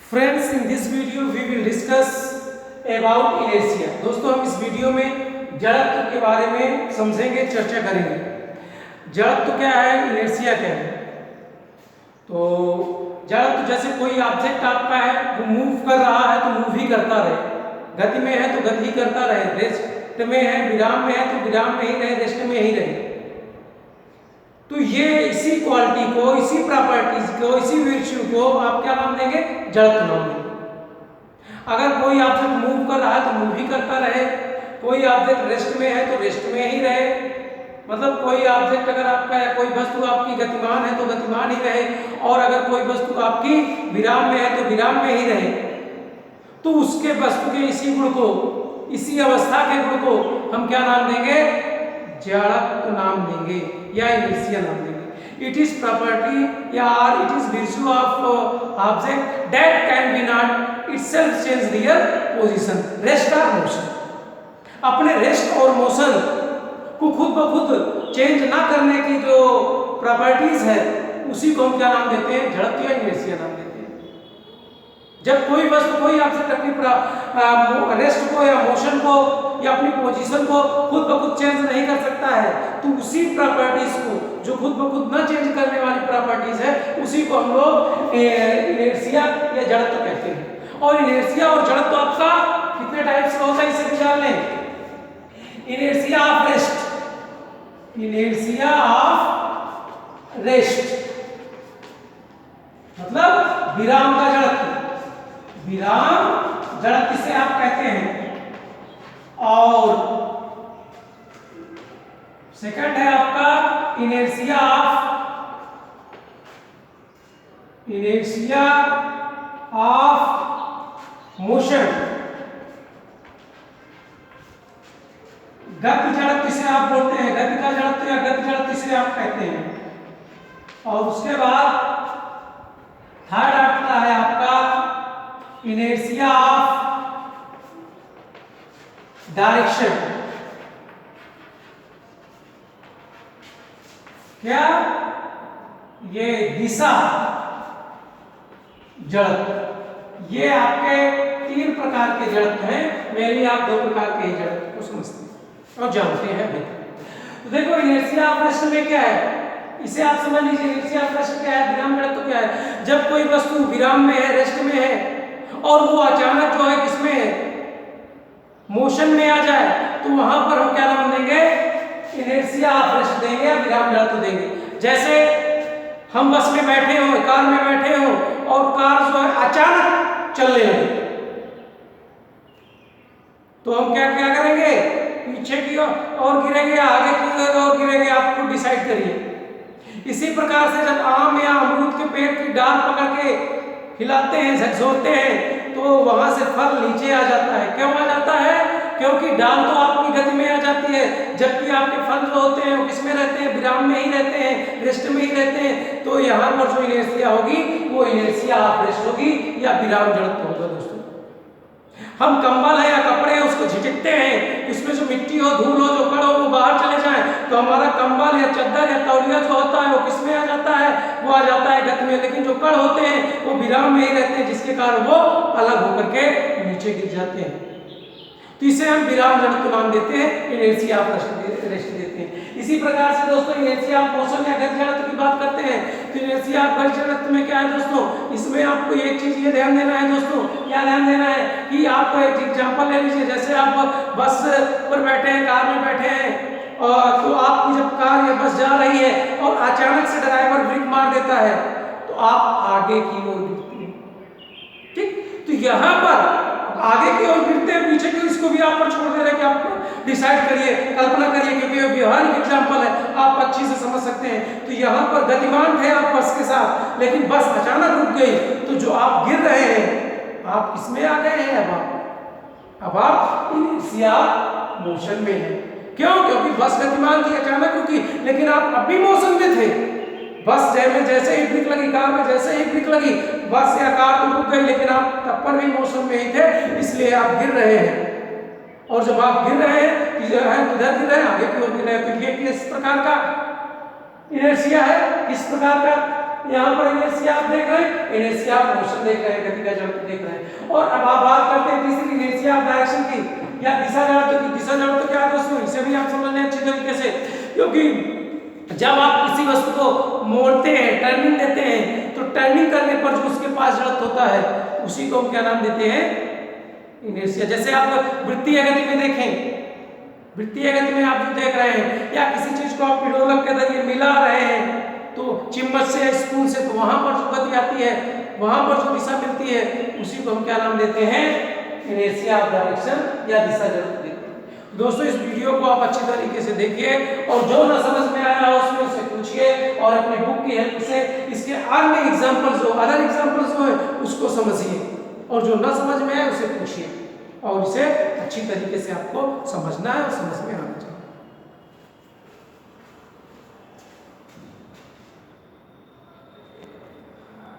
Friends, in this video we will discuss about inertia. दोस्तों हम इस वीडियो में जड़त्व के बारे में समझेंगे, चर्चा करेंगे। जड़त्व क्या है, इनर्शिया क्या है। तो जड़त्व जैसे कोई ऑब्जेक्ट आपका है वो मूव कर रहा है तो मूव ही करता रहे, गति में है तो गति ही करता रहे, रेस्ट में है, विराम में है तो विराम में ही रहे, रेस्ट में ही रहे। तो ये इसी क्वालिटी को, इसी प्रॉपर्टीज को, इसी वर्च्यू को आप क्या नाम देंगे, जड़त्व नाम देंगे। अगर कोई ऑब्जेक्ट मूव कर रहा है तो मूव ही करता रहे, कोई ऑब्जेक्ट रेस्ट में है तो रेस्ट में ही रहे, मतलब कोई ऑब्जेक्ट अगर आपका है, कोई वस्तु आपकी गतिमान है तो गतिमान ही रहे, और अगर कोई वस्तु आपकी विराम में है तो विराम में ही रहे। तो उसके वस्तु के इसी गुण को, इसी अवस्था के गुण को हम क्या नाम देंगे, जड़त्व नाम देंगे या इनर्शिया नाम देंगे। इट इज प्रॉपर्टी या it is virtue of object that can be not itself change their position, rest और मोशन। अपने रेस्ट और मोशन को खुद ब खुद चेंज ना करने की जो प्रॉपर्टीज है उसी को हम क्या नाम देते हैं, जड़त्व या इनर्शिया नाम देते हैं। जब कोई वस्तु, कोई ऑब्जेक्ट अपनी रेस्ट को या मोशन को या अपनी पोजीशन को खुद ब खुद चेंज नहीं कर सकता है तो उसी प्रॉपर्टीज को, जो खुद ब खुद न चेंज करने वाली प्रॉपर्टीज है, उसी को हम लोग इनर्शिया या जड़त्व कहते हैं। और इनर्शिया और जड़त्व आपका कितने टाइप्स का होता है इसे भी जान लें। Inertia of rest, inertia of rest मतलब विराम का जड़त्व, विराम जड़त्व इसे आप कहते हैं। और सेकंड है आपका इनर्शिया ऑफ मोशन, गति जड़त्व इसे आप बोलते हैं, गति का जड़त्व या गति जड़त्व इसे आप कहते हैं। और उसके बाद थर्ड आता है आपका इनर्शिया ऑफ डायरेक्शन। क्या ये दिशा जड़त्व। ये आपके तीन प्रकार के जड़त्व हैं, मेरे आप दो प्रकार के जड़त्व को समझते हैं और जानते हैं भी। तो देखो इनर्शिया ऑफ रेस्ट में क्या है, इसे आप समझ लीजिए। इनर्शिया ऑफ रेस्ट क्या है, विराम जड़त्व क्या है। जब कोई वस्तु विराम में है, रेस्ट में है, और वो अचानक जो है किसमें है, मोशन में आ जाए, तो वहां पर हम क्या नाम देंगे, इनर्शिया ऑफ रेस्ट देंगे या विराम जड़त्व देंगे। जैसे हम बस में बैठे हो, कार में बैठे हो, और कार जो है अचानक चलने लगे, तो हम क्या क्या करेंगे, पीछे की ओर गिरेंगे, आगे की ओर गिरेंगे, आप खुद डिसाइड करिए। इसी प्रकार से जब आम या अमरूद के पेड़ की डाल पकड़ के हिलाते हैं, झकझोरते हैं, तो वहां से फल नीचे आ जाता है। क्यों आ जाता है, क्योंकि डाल तो आपकी गति में आ जाती है, जबकि आपके फल जो होते हैं वो किसमें रहते हैं, विराम में ही रहते हैं, रेस्ट में ही रहते हैं। तो यहाँ पर जो इनर्शिया होगी वो इनर्शिया ऑफ रेस्ट होगी या विराम जड़त्व होगा। दोस्तों हम कंबल है या कपड़े हैं उसको झिटकते हैं, उसमें जो मिट्टी हो, धूल हो, जो कण हो वो बाहर चले जाए, तो हमारा कंबल या चादर या तौलिया जो होता है वो किसमें आ जाता है, वो आ जाता है गति में। लेकिन जो कण होते हैं वो विराम में ही रहते हैं, जिसके कारण वो अलग होकर के नीचे गिर जाते हैं। तो इसे हम विराम जड़त्व नाम देते हैं, इनर्शिया ऑफ रेस्ट देते हैं। इसी प्रकार से दोस्तों इनर्शिया ऑफ मोशन या गति जड़त्व की बात करते हैं, तो इनर्शिया ऑफ गति जड़त्व में क्या है दोस्तों, इसमें आपको एक चीज ये ध्यान देना है दोस्तों, क्या ध्यान देना है कि आपको एक एग्जांपल ले लीजिए। जैसे आप बस पर बैठे हैं, कार में बैठे हैं, और तो आपकी जब कार या बस जा रही है और अचानक से ड्राइवर ब्रेक मार देता है तो आप आगे की ओर गिरते हैं। ठीक, तो यहाँ पर आगे की ओर गिरते हैं, पीछे की इसको भी आप पर छोड़ दे रहे हैं कि आप डिसाइड करिए, कल्पना करिए, क्योंकि ये व्यवहारिक एग्जांपल है, आप अच्छी से समझ सकते हैं। तो यहाँ पर गतिमान थे आप बस के साथ, लेकिन बस अचानक रुक गई, तो जो आप गिर रहे हैं आप किसमें आ गए हैं, अब आप इनर्शिया मोशन में हैं। क्यों, क्योंकि बस गतिमान थी, अचानक रुकी, लेकिन आप अभी मोशन में थे। बस जैसे ही ब्रेक लगी, कार में जैसे ही ब्रेक लगी, बस या कार तो रुक गई, लेकिन आप तब पर भी मोशन में ही थे, इसलिए आप गिर रहे हैं। और जब आप गिर रहे हैं, किधर गिर रहे हैं, आगे की ओर गिर रहे हैं। तो ये किस प्रकार का इनर्शिया है, किस प्रकार का यहाँ पर इनर्शिया आप देख रहे हैं, इनर्शिया ऑफ मोशन देख रहे हैं, गति का जड़त्व देख रहे हैं। और अब आप बात करते हैं तीसरी इनर्शिया ऑफ डायरेक्शन की या दिशा जड़त्व की। दिशा जड़त्व क्या है दोस्तों, इसे भी आप समझ लें अच्छी तरीके से, क्योंकि जब आप किसी वस्तु को मोड़ते हैं, टर्निंग देते हैं, तो टर्निंग करने पर जो उसके पास जड़त्व होता है उसी को हम क्या नाम देते हैं, इनर्शिया। जैसे आप वृत्तीय गति में देखें, वृत्तीय गति में आप जो देख रहे हैं या किसी चीज को आप पेडोलक के जरिए मिला रहे हैं तो चिम्मच से या स्पून से, तो वहां पर जो गति आती है, वहां पर जो दिशा मिलती है उसी को हम क्या नाम देते हैं, इनर्शिया ऑफ डायरेक्शन या दिशा जड़त्व देते हैं। दोस्तों इस वीडियो को आप अच्छी तरीके से देखिए और जो ना समझ में आया हो उसमें से पूछिए और अपने बुक की हेल्प से इसके अन्य एग्जांपल्स जो अदर एग्जांपल्स जो है उसको समझिए और जो ना समझ में आए उसे पूछिए और इसे अच्छी तरीके से आपको समझना है और समझ में आना चाहिए।